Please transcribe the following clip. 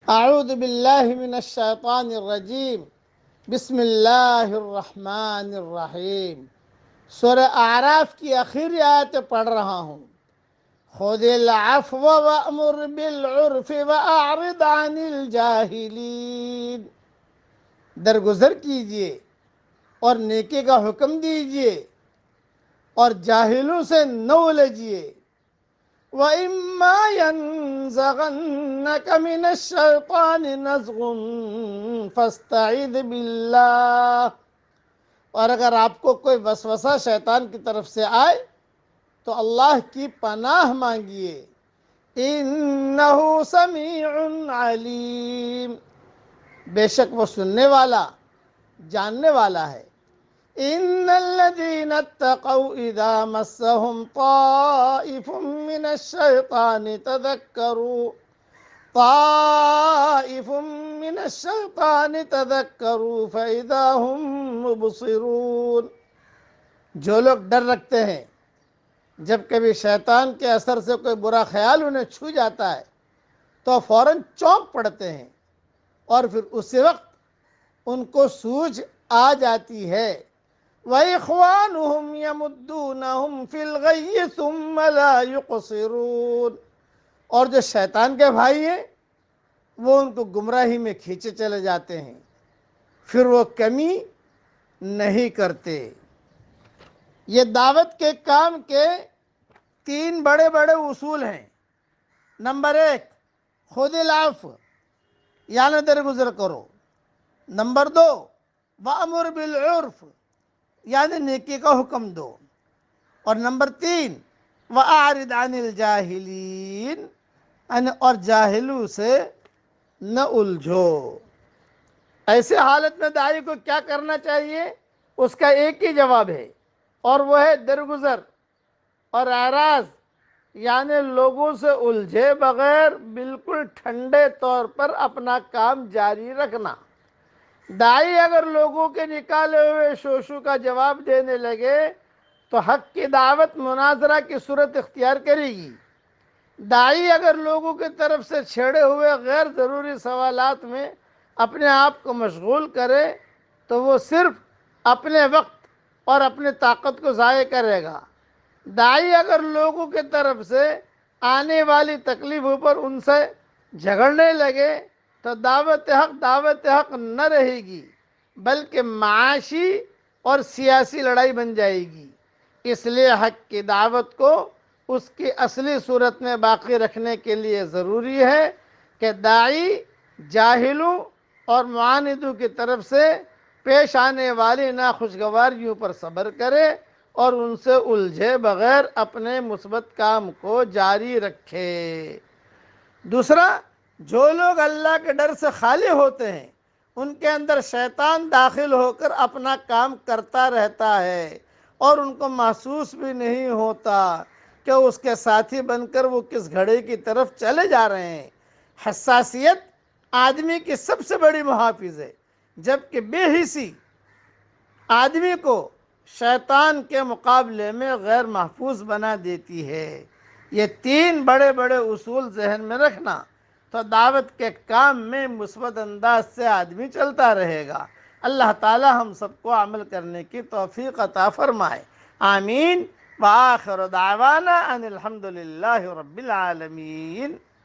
اعوذ باللہ من الشیطان الرجیم بسم اللہ الرحمن الرحیم۔ سورہ اعراف کی آخری آیت پڑھ رہا ہوں۔ خذ العفو وأمر بالعرف وأعرض عن الجاہلین۔ درگزر کیجئے اور نیکی کا حکم دیجئے اور جاہلوں سے نہ الجھیے۔ وَإِمَّا يَنزَغَنَّكَ مِنَ الشَّيْطَانِ نَزْغٌ فَاسْتَعِذْ بِاللَّهِ۔ اور اگر آپ کو کوئی وسوسہ شیطان کی طرف سے آئے تو اللہ کی پناہ مانگیے۔ إِنَّهُ سَمِيعٌ عَلِيمٌ۔ بے شک وہ سننے والا جاننے والا ہے۔ إِنَّ الَّذِينَ اتَّقَوْا إِذَا مَسَّهُمْ طَائِفٌ مِّنَ الشَّيْطَانِ تَذَكَّرُوا فَإِذَا هُمْ مُبْصِرُونَ۔ جو لوگ ڈر رکھتے ہیں جب کبھی شیطان کے اثر سے کوئی برا خیال انہیں چھو جاتا ہے تو فوراً چونک پڑتے ہیں اور پھر اسی وقت ان کو سوجھ آ جاتی ہے۔ وَإِخْوَانُهُمْ يَمُدُّونَهُمْ فِي الْغَيِّ ثُمَّ لَا يُقْصِرُونَ۔ اور جو شیطان کے بھائی ہیں وہ ان کو گمراہی میں کھینچے چلے جاتے ہیں، پھر وہ کمی نہیں کرتے۔ یہ دعوت کے کام کے تین بڑے بڑے اصول ہیں۔ نمبر ایک، خذ العفو، یعنی درگزر کرو۔ نمبر دو، وَأَمُرْ بِالْعُرْفِ، یعنی نیکی کا حکم دو۔ اور نمبر تین، وَأَعْرِضْ عَنِ الْجَاهِلِينَ، یعنی اور جاہلوں سے نہ الجھو۔ ایسے حالت میں داعی کو کیا کرنا چاہیے؟ اس کا ایک ہی جواب ہے، اور وہ ہے درگزر اور اعراض، یعنی لوگوں سے الجھے بغیر بالکل ٹھنڈے طور پر اپنا کام جاری رکھنا۔ داعی اگر لوگوں کے نکالے ہوئے شوشو کا جواب دینے لگے تو حق کی دعوت مناظرہ کی صورت اختیار کرے گی۔ داعی اگر لوگوں کی طرف سے چھیڑے ہوئے غیر ضروری سوالات میں اپنے آپ کو مشغول کرے تو وہ صرف اپنے وقت اور اپنی طاقت کو ضائع کرے گا۔ داعی اگر لوگوں کی طرف سے آنے والی تکلیفوں پر ان سے جھگڑنے لگے تو دعوت حق نہ رہے گی، بلکہ معاشی اور سیاسی لڑائی بن جائے گی۔ اس لیے حق کی دعوت کو اس کی اصلی صورت میں باقی رکھنے کے لیے ضروری ہے کہ داعی جاہلوں اور معاندوں کی طرف سے پیش آنے والی ناخوشگواریوں پر صبر کرے اور ان سے الجھے بغیر اپنے مثبت کام کو جاری رکھے۔ دوسرا، جو لوگ اللہ کے ڈر سے خالی ہوتے ہیں ان کے اندر شیطان داخل ہو کر اپنا کام کرتا رہتا ہے اور ان کو محسوس بھی نہیں ہوتا کہ اس کے ساتھی بن کر وہ کس گھڑے کی طرف چلے جا رہے ہیں۔ حساسیت آدمی کی سب سے بڑی محافظ ہے، جبکہ بے حسی آدمی کو شیطان کے مقابلے میں غیر محفوظ بنا دیتی ہے۔ یہ تین بڑے بڑے اصول ذہن میں رکھنا تو دعوت کے کام میں مثبت انداز سے آدمی چلتا رہے گا۔ اللہ تعالی ہم سب کو عمل کرنے کی توفیق عطا فرمائے، آمین۔ وآخر دعوانا ان الحمد للہ رب العالمین۔